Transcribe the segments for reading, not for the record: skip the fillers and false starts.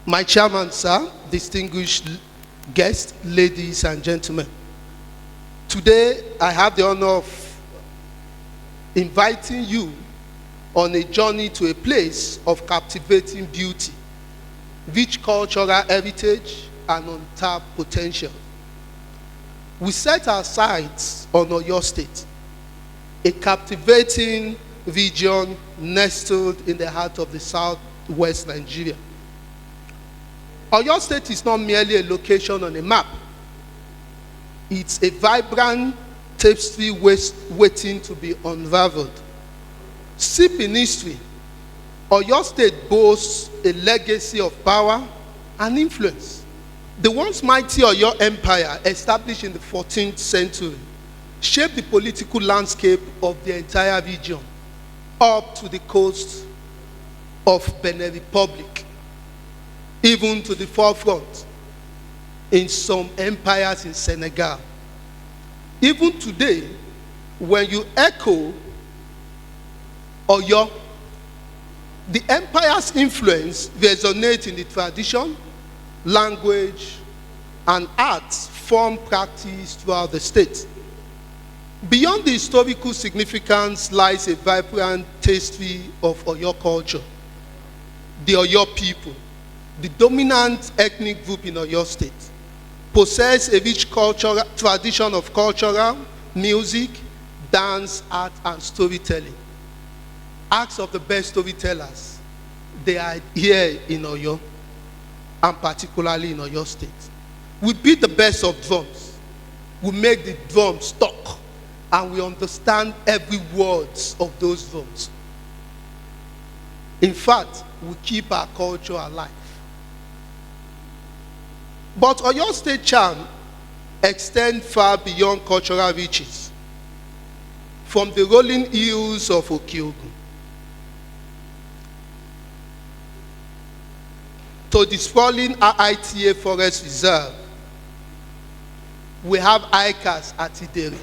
My chairman, sir, distinguished guests, ladies and gentlemen. Today, I have the honor of inviting you on a journey to a place of captivating beauty, rich cultural heritage, and untapped potential. We set our sights on Oyo State, a captivating region nestled in the heart of the southwest Nigeria. Oyo State is not merely a location on a map. It's a vibrant tapestry waiting to be unraveled. Steeped in history, Oyo State boasts a legacy of power and influence. The once mighty Oyo Empire, established in the 14th century, shaped the political landscape of the entire region, up to the coast of Benin Republic, even to the forefront in some empires in Senegal. Even today, when you echo Oyo, the empire's influence resonates in the tradition, language, and arts form practice throughout the state. Beyond the historical significance lies a vibrant tapestry of Oyo culture. The Oyo people, the dominant ethnic group in Oyo State, possess a rich tradition of cultural, music, dance, art, and storytelling. Acts of the best storytellers, they are here in Oyo, and particularly in Oyo State. We beat the best of drums. We make the drums talk, and we understand every word of those drums. In fact, we keep our culture alive. But Oyo State charm extends far beyond cultural reaches. From the rolling hills of Okiogun to the sprawling Itte Forest Reserve, we have hikers at Itte,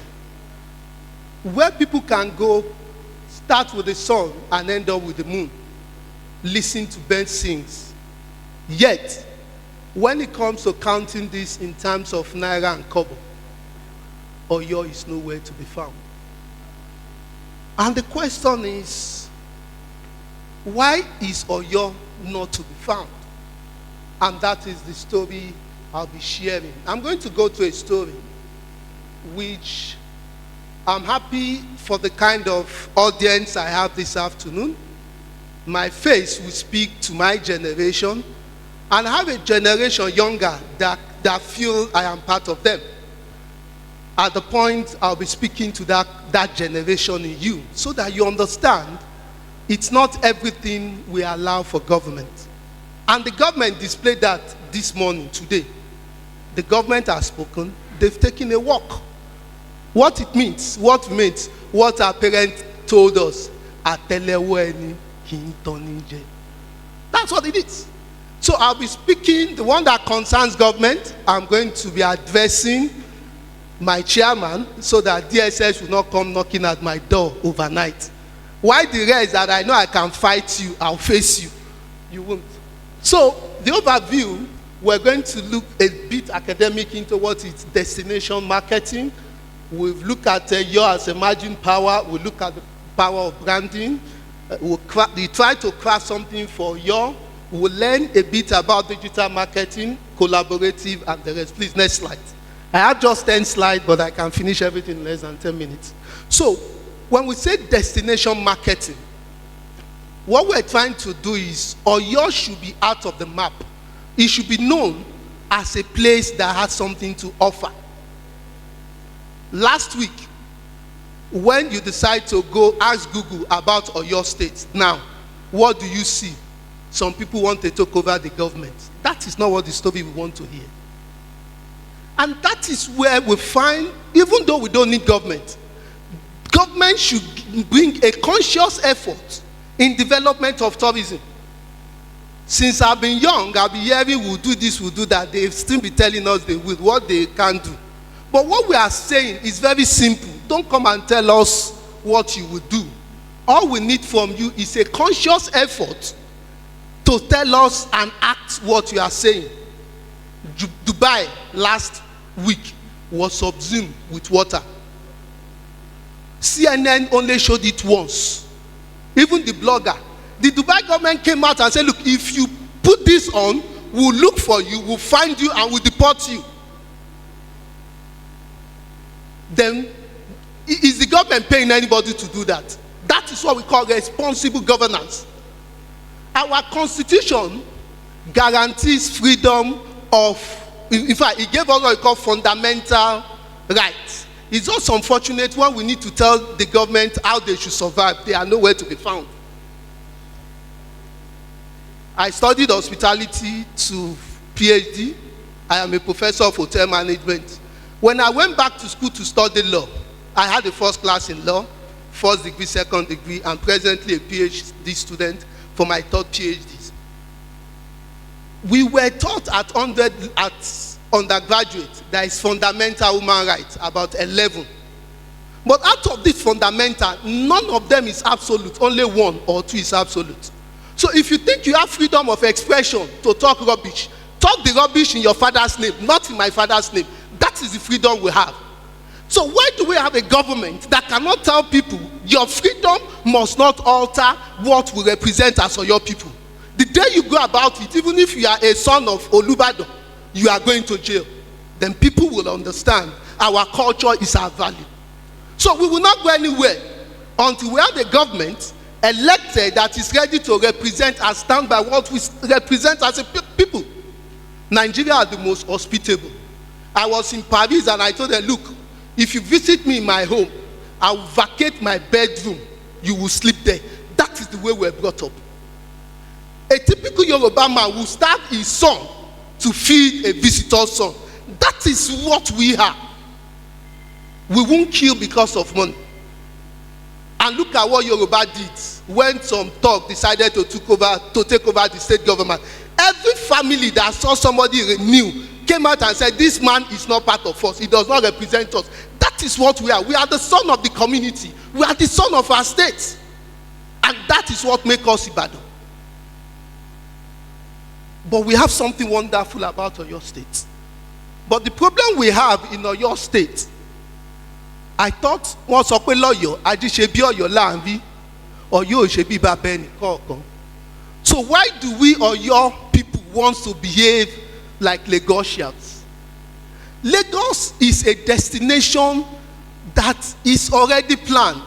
where people can go, start with the sun and end up with the moon, listen to birds sing. Yet, when it comes to counting this in terms of naira and kobo, Oyo is nowhere to be found. And the question is, why is Oyo not to be found? And that is the story I'll be sharing. I'm going to go to a story which I'm happy for the kind of audience I have this afternoon. My face will speak to my generation, and I have a generation younger that feel I am part of them. At the point, I'll be speaking to that generation in you, so that you understand it's not everything we allow for government. And the government displayed that this morning, today. The government has spoken, they've taken a walk. What it means, what our parents told us, that's what it is. So I'll be speaking, the one that concerns government. I'm going to be addressing my chairman so that DSS will not come knocking at my door overnight. Why the rest that I know I can fight you, I'll face you. You won't. So the overview, we're going to look a bit academic into what is destination marketing. We'll look at Oyo as emerging power. We'll look at the power of branding. We try to craft something for Oyo. We'll learn a bit about digital marketing, collaborative, and the rest. Please, next slide. I have just 10 slides, but I can finish everything in less than 10 minutes. So, when we say destination marketing, what we're trying to do is Oyo should be out of the map. It should be known as a place that has something to offer. Last week, when you decide to go ask Google about Oyo State, now, what do you see? Some people want to take over the government. That is not what the story we want to hear. And that is where we find, even though we don't need government, government should bring a conscious effort in development of tourism. Since I've been young, I've been hearing we'll do this, we'll do that. They've still be telling us they will, what they can do. But what we are saying is very simple. Don't come and tell us what you will do. All we need from you is a conscious effort to tell us and act what you are saying. Dubai last week was subsumed with water. CNN only showed it once. Even the blogger. The Dubai government came out and said, look, if you put this on, we'll look for you, we'll find you, and we'll deport you. Then, is the government paying anybody to do that? That is what we call responsible governance. Our constitution guarantees freedom of, in fact, it gave us what we call fundamental rights. It's just unfortunate when we need to tell the government how they should survive. They are nowhere to be found. I studied hospitality to PhD. I am a professor of hotel management. When I went back to school to study law, I had a first class in law, first degree, second degree, and presently a PhD student for my third PhD. We were taught at undergraduate there is fundamental human rights, about 11. But out of this fundamental, none of them is absolute. Only one or two is absolute. So if you think you have freedom of expression to talk rubbish, talk the rubbish in your father's name, not in my father's name. That is the freedom we have. So why do we have a government that cannot tell people your freedom must not alter what we represent as your people? The day you go about it, even if you are a son of Olubadan, you are going to jail. Then people will understand our culture is our value. So we will not go anywhere until we have a government elected that is ready to represent and stand by what we represent as a people. Nigeria are the most hospitable. I was in Paris and I told them, look, if you visit me in my home, I will vacate my bedroom. You will sleep there. That is the way we're brought up. A typical Yoruba man will starve his son to feed a visitor's son. That is what we are. We won't kill because of money. And look at what Yoruba did when some talk decided to take over the state government. Every family that saw somebody new came out and said, this man is not part of us. He does not represent us. That is what we are. We are the son of the community. We are the son of our state. And that is what makes us Ibadan. But we have something wonderful about Oyo State. But the problem we have in Oyo State, I thought, wọ́n sọ pé lọ́yọ̀, ají ṣe bí Ọ̀yọ́ láàrin, Ọ̀yọ́ ò ṣe bí bàbá ẹnì kọ̀ọ̀kan. So why do we Oyo people want to behave like Lagosians? Lagos is a destination that is already planned.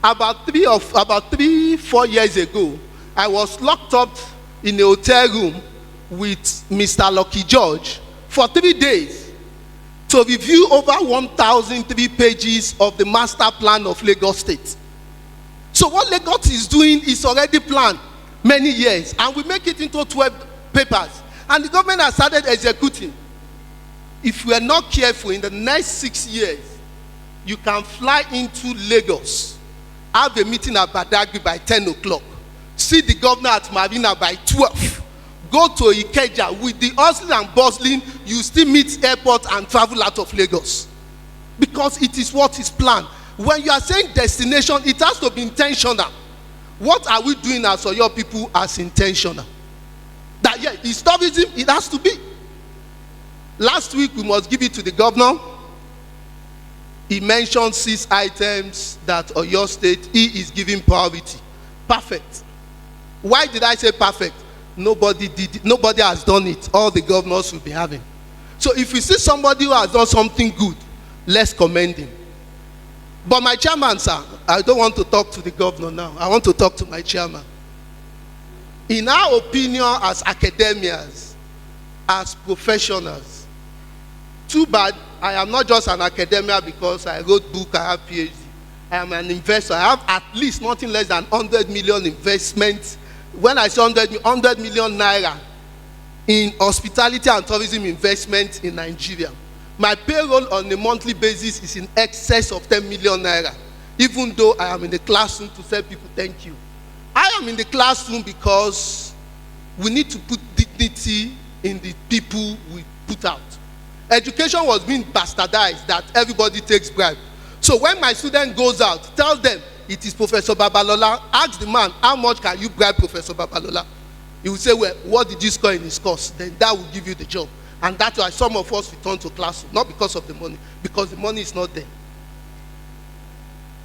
About 3-4 years ago, I was locked up in a hotel room with Mr. Lucky George for 3 days to review over 1,003 pages of the master plan of Lagos State. So what Lagos is doing is already planned many years, and we make it into 12 papers. And the government has started executing. If we are not careful, in the next 6 years, you can fly into Lagos, have a meeting at Badagry by 10 o'clock, see the governor at Marina by 12, go to Ikeja with the hustling and bustling, you still meet airport and travel out of Lagos. Because it is what is planned. When you are saying destination, it has to be intentional. What are we doing as Oyo people as intentional? That, yeah, it's tourism, it has to be. Last week, we must give it to the governor. He mentioned 6 items that Oyo State, he is giving priority. Perfect. Why did I say perfect? Nobody did it. Nobody has done it. All the governors will be having. So if we see somebody who has done something good, let's commend him. But my chairman, sir, I don't want to talk to the governor now. I want to talk to my chairman. In our opinion, as academians, as professionals, too bad, I am not just an academia because I wrote book, I have PhD. I am an investor. I have at least nothing less than 100 million investment. When I say 100 million naira in hospitality and tourism investment in Nigeria. My payroll on a monthly basis is in excess of 10 million naira, even though I am in the classroom to tell people thank you. I am in the classroom because we need to put dignity in the people we put out. Education was being bastardized that everybody takes bribe. So when my student goes out, tell them it is Professor Babalola. Ask the man, how much can you bribe Professor Babalola? He will say, well, what did you score in his course? Then that will give you the job. And that's why some of us return to classroom, not because of the money, because the money is not there.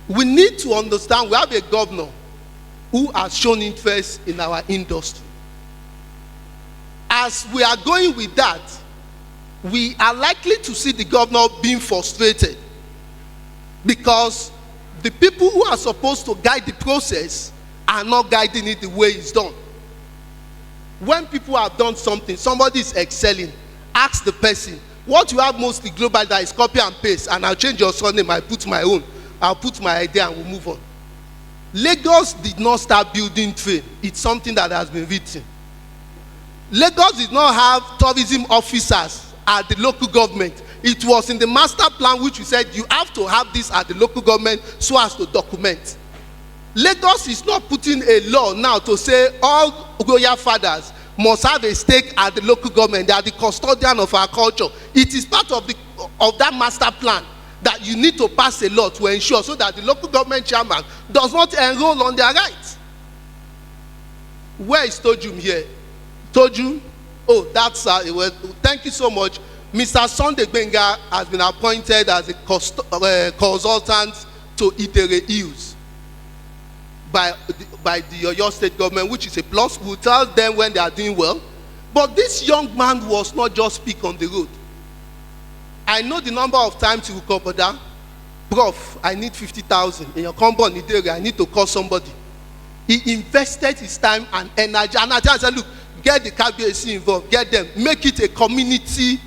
We need to understand we have a governor who has shown interest in our industry. As we are going with that, we are likely to see the governor being frustrated because the people who are supposed to guide the process are not guiding it the way it's done. When people have done something, somebody is excelling, ask the person, what you have mostly global that is copy and paste, and I'll change your surname, I put my own, I'll put my idea and we'll move on. Lagos did not start building train. It's something that has been written. Lagos did not have tourism officers at the local government. It was in the master plan which we said you have to have this at the local government so as to document. Lagos is not putting a law now to say all royal fathers must have a stake at the local government. They are the custodian of our culture. It is part of that master plan that you need to pass a law to ensure so that the local government chairman does not enroll on their rights. Where is Tojum here? Tojum? Oh, that's well, thank you so much. Mr. Sunday Benga has been appointed as a consultant to Itte Hills by the Oyo State government, which is a plus. We'll tell them when they are doing well. But this young man was not just speak on the road. I know the number of times he will come, brother, Prof, I need 50,000. In your company, I need to call somebody. He invested his time and energy. And I said, look, get the KBAC involved, get them, make it a community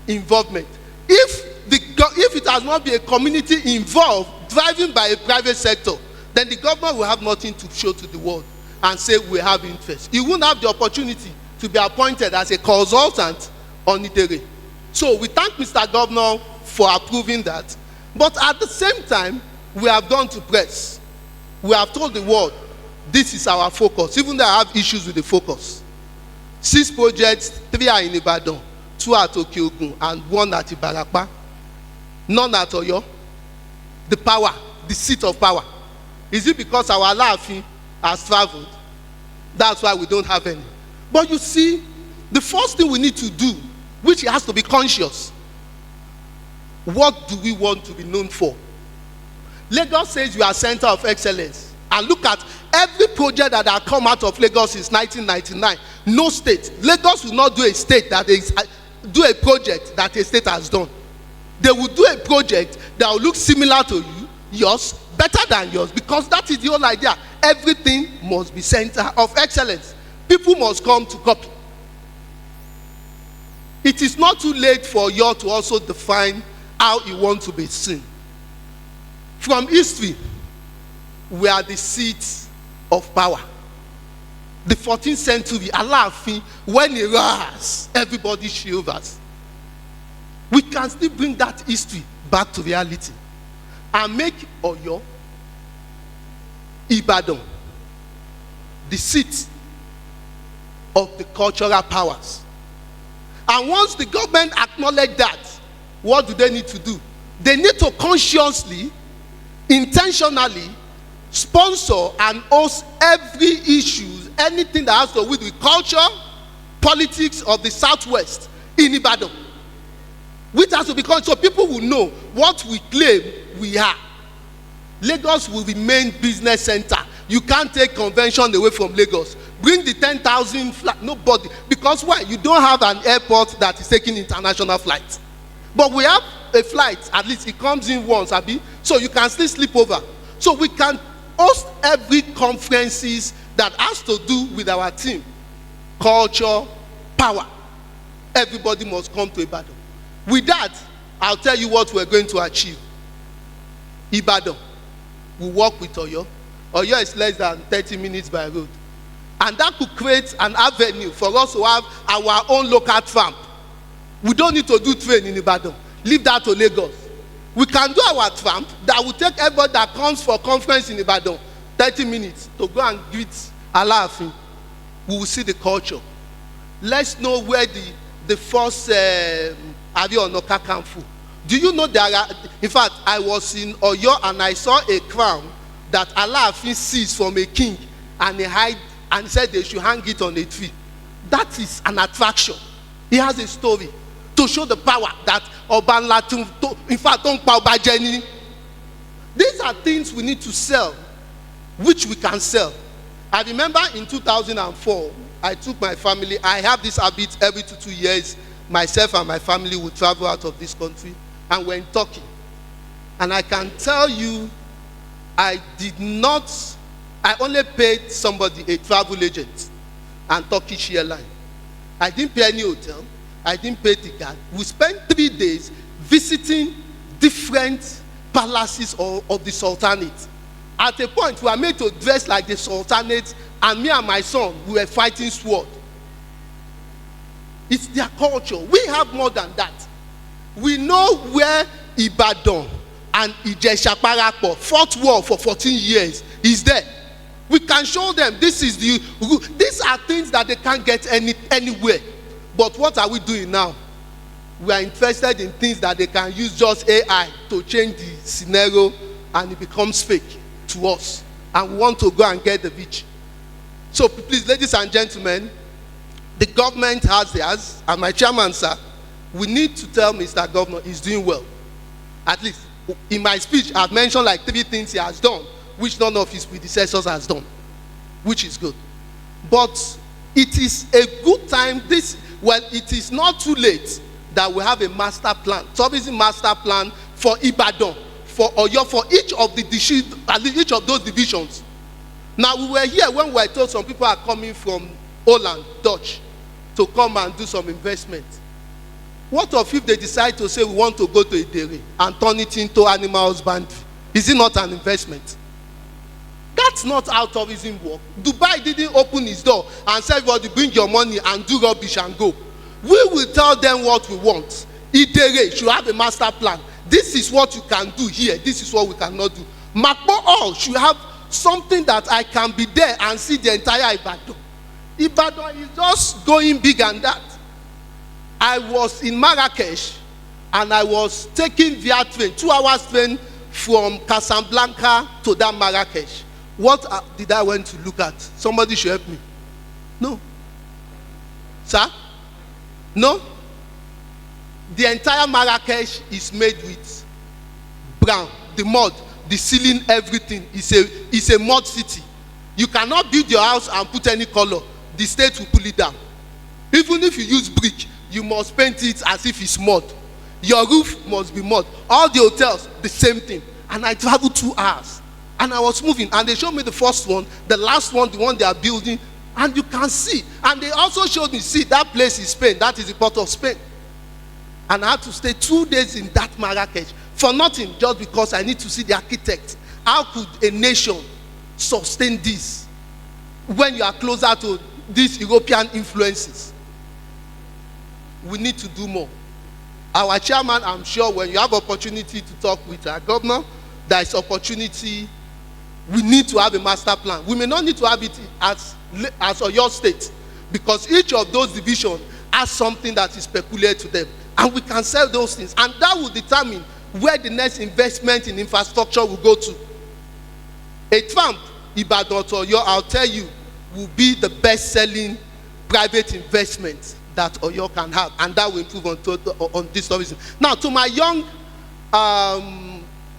involvement. If it has not been a community involved, driven by a private sector, then the government will have nothing to show to the world and say we have interest. He won't have the opportunity to be appointed as a consultant on Itte. So we thank Mr. Governor for approving that. But at the same time, we have gone to press. We have told the world, this is our focus, even though I have issues with the focus. 6 projects, 3 are in Ibadan, 2 at Okiogun, and 1 at Ibarapa. None at Oyo. The power, the seat of power. Is it because our Alaafin has traveled? That's why we don't have any. But you see, the first thing we need to do, which has to be conscious, what do we want to be known for? Lagos says you are center of excellence. And look at every project that has come out of Lagos since 1999. No state. Lagos will not do a state that is do a project that a state has done. They will do a project that will look similar to yours, better than yours, because that is the whole idea. Everything must be center of excellence. People must come to copy. It is not too late for you to also define how you want to be seen. From history, we are the seat of power. The 14th century, Alaafin, when he rose, everybody shivers. We can still bring that history back to reality and make Oyo, Ibadan, the seat of the cultural powers. And once the government acknowledge that, what do they need to do? They need to consciously, intentionally sponsor and host every issue, anything that has to do with culture, politics of the Southwest in Ibadan. Which has to become, so people will know what we claim we are. Lagos will remain business center. You can't take convention away from Lagos. Bring the 10,000 flight, nobody. Because why? You don't have an airport that is taking international flights. But we have a flight, at least it comes in once, Abi. So you can still sleep over. So we can host every conferences that has to do with our team. Culture, power. Everybody must come to Ibadan. With that, I'll tell you what we're going to achieve. Ibadan will work with Oyo. Oyo is less than 30 minutes by road. And that could create an avenue for us to have our own local tramp. We don't need to do train in Ibadan. Leave that to Lagos. We can do our tramp that will take everybody that comes for conference in Ibadan 30 minutes to go and greet Alaafin. We will see the culture. Let's know where the first Arionoka came from. Do you know there are, in fact, I was in Oyo and I saw a crown that Alaafin seized from a king and he said they should hang it on a tree. That is an attraction. He has a story to show the power that Obanla, in fact, Obajeni. These are things we need to sell, which we can sell. I remember in 2004, I took my family. I have this habit every 2 years. Myself and my family would travel out of this country, and we're in Turkey. And I can tell you, I only paid somebody, a travel agent, and Turkish airline. I didn't pay any hotel. I didn't pay the guard. We spent 3 days visiting different palaces of the Sultanate. At a point, we were made to dress like the Sultanate, and me and my son, we were fighting sword. It's their culture. We have more than that. We know where Ibadan and Ijesha-Parapo fought war for 14 years is there. We can show them these are things that they can't get anywhere. But what are we doing now? We are interested in things that they can use just AI to change the scenario, and it becomes fake to us. And we want to go and get the beach. So please, ladies and gentlemen, the government has theirs, and my chairman, sir, we need to tell Mr. Governor he's doing well. At least in my speech, I've mentioned like 3 things he has done, which none of his predecessors has done, which is good. But it is a good time. It is not too late that we have a master plan, tourism master plan for Ibadan, for Oyo, for each of those divisions. Now, we were here when we were told some people are coming from Holland, Dutch, to come and do some investment. What if they decide to say we want to go to Itte and turn it into animal husbandry? Is it not an investment? That's not how tourism works. Dubai didn't open its door and say, everybody bring your money and do rubbish and go. We will tell them what we want. Itte should have a master plan. This is what you can do here. This is what we cannot do. Makpo all should have something that I can be there and see the entire Ibadan. Ibadan is just going big and that. I was in Marrakesh and I was taking via train, 2 hours train from Casablanca to that Marrakesh. What did I went to look at? Somebody should help me. No. Sir? No? The entire Marrakesh is made with brown, the mud, the ceiling, everything. It's a mud city. You cannot build your house and put any color. The state will pull it down. Even if you use brick, you must paint it as if it's mud. Your roof must be mud. All the hotels, the same thing. And I traveled 2 hours. And I was moving. And they showed me the first one, the last one, the one they are building. And you can see. And they also showed me, see, that place is Spain. That is the port of Spain. And I had to stay 2 days in that Marrakesh for nothing, just because I need to see the architect. How could a nation sustain this when you are closer to these European influences? We need to do more. Our chairman, I'm sure when you have opportunity to talk with our governor, there is opportunity. We need to have a master plan. We may not need to have it as Oyo State, because each of those divisions has something that is peculiar to them. And we can sell those things. And that will determine where the next investment in infrastructure will go to. A tramp, Ibadan to Oyo, I'll tell you, will be the best-selling private investment that Oyo can have. And that will improve on this tourism. Now, to my young,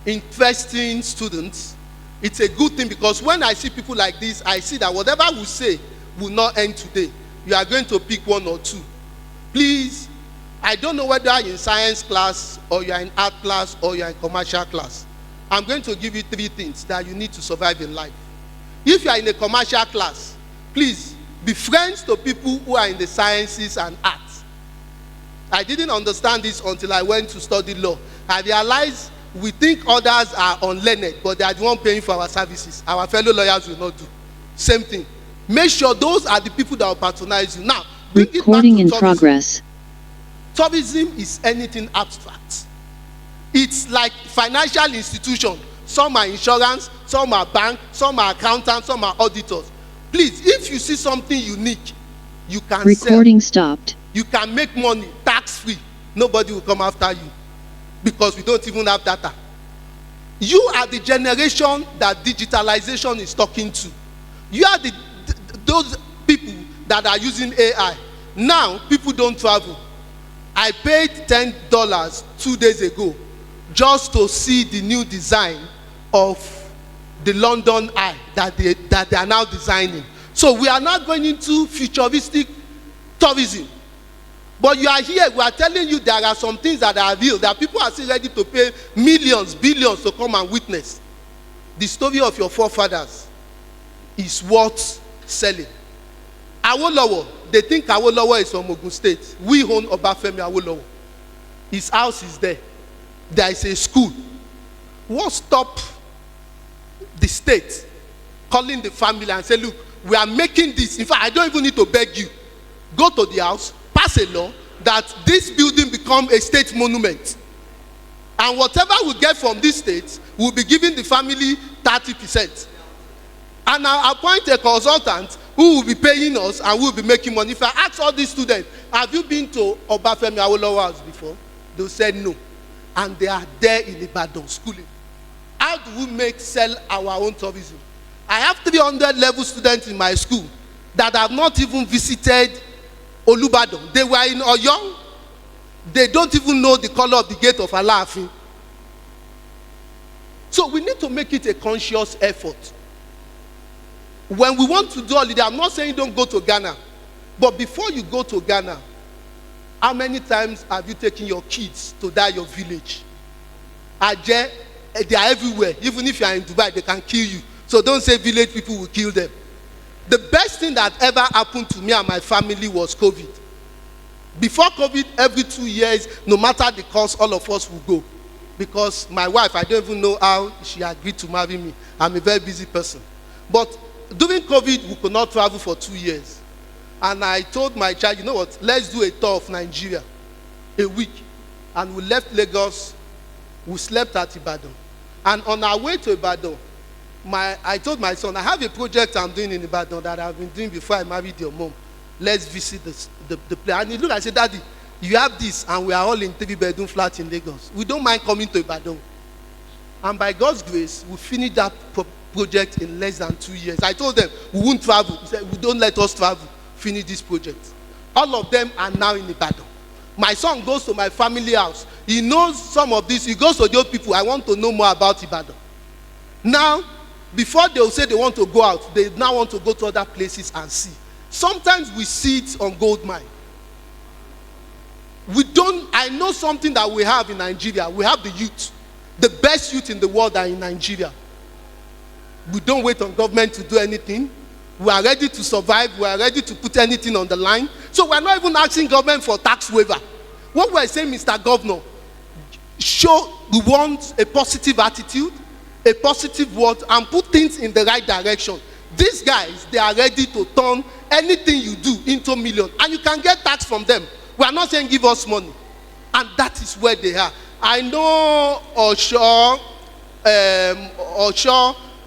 interesting students, it's a good thing, because when I see people like this, I see that whatever we say will not end today. You are going to pick 1 or 2. Please, I don't know whether you're in science class or you're in art class or you're in commercial class. I'm going to give you 3 things that you need to survive in life. If you are in a commercial class, please be friends to people who are in the sciences and arts. I didn't understand this until I went to study law. I realized we think others are unlearned, but they are the one paying for our services. Our fellow lawyers will not do. Same thing. Make sure those are the people that will patronize you. Now, recording in progress. Tourism is anything abstract. It's like financial institution. Some are insurance, some are bank, some are accountants, some are auditors. Please, if you see something unique, you can recording sell. Stopped. You can make money tax-free. Nobody will come after you, because we don't even have data. You are the generation that digitalization is talking to. You are those people that are using AI. Now, people don't travel. I paid $10 2 days ago just to see the new design of the London Eye that they are now designing. So we are not going into futuristic tourism. But you are here, we are telling you there are some things that are real, that people are still ready to pay millions, billions to come and witness. The story of your forefathers is worth selling. Awolowo, they think Awolowo is from Ogun State. We own Obafemi Awolowo. His house is there. There is a school. What stop the state calling the family and say, look, we are making this. In fact, I don't even need to beg you. Go to the house, pass a law that this building become a state monument. And whatever we get from this state, we'll be giving the family 30%. And I'll appoint a consultant who will be paying us and will be making money. If I ask all these students, have you been to Obafemi Awolowo house before? They'll say no. And they are there in Ibadan schooling. How do we sell our own tourism? I have 300 level students in my school that have not even visited Olubadan. They were in Oyo. They don't even know the color of the gate of Alaafin. So we need to make it a conscious effort. When we want to do holiday, I'm not saying don't go to Ghana. But before you go to Ghana, how many times have you taken your kids to your village? Ajay, they are everywhere. Even if you are in Dubai, they can kill you. So don't say village people will kill them. The best thing that ever happened to me and my family was COVID. Before COVID, every 2 years, no matter the cost, all of us will go. Because my wife, I don't even know how she agreed to marry me. I'm a very busy person. But during COVID, we could not travel for 2 years. And I told my child, you know what, let's do a tour of Nigeria, a week. And we left Lagos, we slept at Ibadan. And on our way to Ibadan, I told my son, I have a project I'm doing in Ibadan that I've been doing before I married your mom. Let's visit the place. And he looked, I said, Daddy, you have this, and we are all in 3-bedroom flats in Lagos. We don't mind coming to Ibadan. And by God's grace, we finished that project in less than 2 years. I told them, we won't travel. He said, don't let us travel. Finish this project. All of them are now in Ibadan. My son goes to my family house. He knows some of this. He goes to the old people. I want to know more about Ibadan. Now, before they will say they want to go out, they now want to go to other places and see. Sometimes we see it on gold mine. I know something that we have in Nigeria. We have the youth. The best youth in the world are in Nigeria. We don't wait on government to do anything. We are ready to survive. We are ready to put anything on the line. So we are not even asking government for tax waiver. What we are saying, Mr. Governor, we want a positive attitude, a positive word, and put things in the right direction. These guys, they are ready to turn anything you do into millions. And you can get tax from them. We are not saying give us money. And that is where they are. I know Osho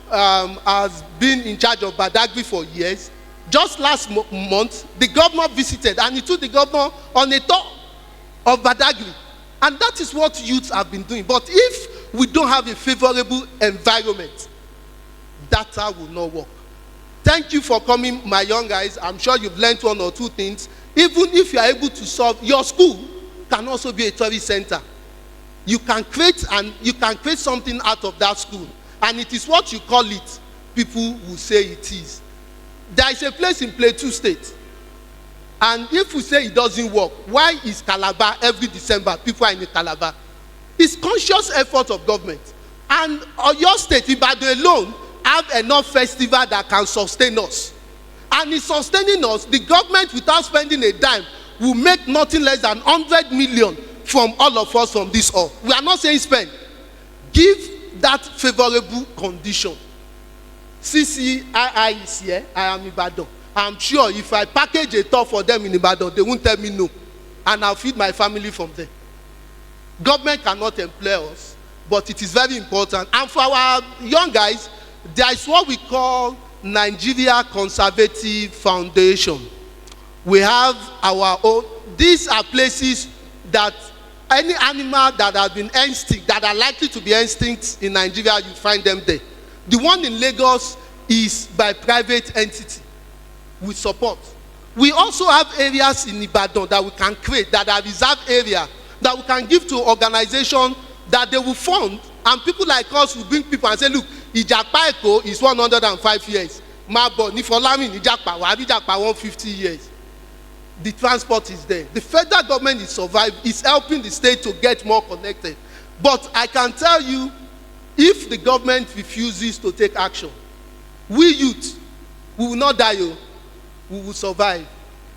has been in charge of Badagry for years. Just last month, the governor visited and he took the governor on a tour of Badagry. And that is what youths have been doing. But if we don't have a favorable environment, data will not work. Thank you for coming, my young guys. I'm sure you've learned 1 or 2 things. Even if you are able to solve, your school can also be a tourist center. You can create something out of that school. And it is what you call it, people will say it is. There is a place in Plateau State. And if we say it doesn't work, why is Calabar every December, people are in the Calabar? It's conscious effort of government. And your state, Ibadan alone, have enough festival that can sustain us. And in sustaining us, the government, without spending a dime, will make nothing less than 100 million from all of us from this hall. We are not saying spend. Give that favorable condition. CCII is here, I am Ibadan. I'm sure if I package a tour for them in Ibadan, they won't tell me no. And I'll feed my family from there. Government cannot employ us, but it is very important. And for our young guys, there is what we call Nigeria Conservative Foundation. We have our own. These are places that Any animal that has been extinct, that are likely to be extinct in Nigeria, you find them there. The one in Lagos is by private entity with support. We also have areas in Ibadan that we can create, that are reserved area, that we can give to organizations that they will fund, and people like us will bring people and say, look, Ijapa Eko is 105 years. Mabo, Nifolami, Ijapa, Wadijapa 150 years. The transport is there. The federal government is helping the state to get more connected. But I can tell you, if the government refuses to take action, we youth, we will not die, we will survive.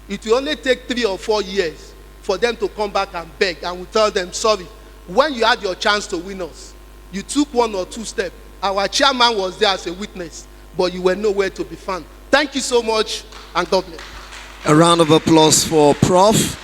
It will only take 3 or 4 years for them to come back and beg, and we tell them, sorry, when you had your chance to win us, you took 1 or 2 steps. Our chairman was there as a witness, but you were nowhere to be found. Thank you so much, and God bless. A round of applause for Prof.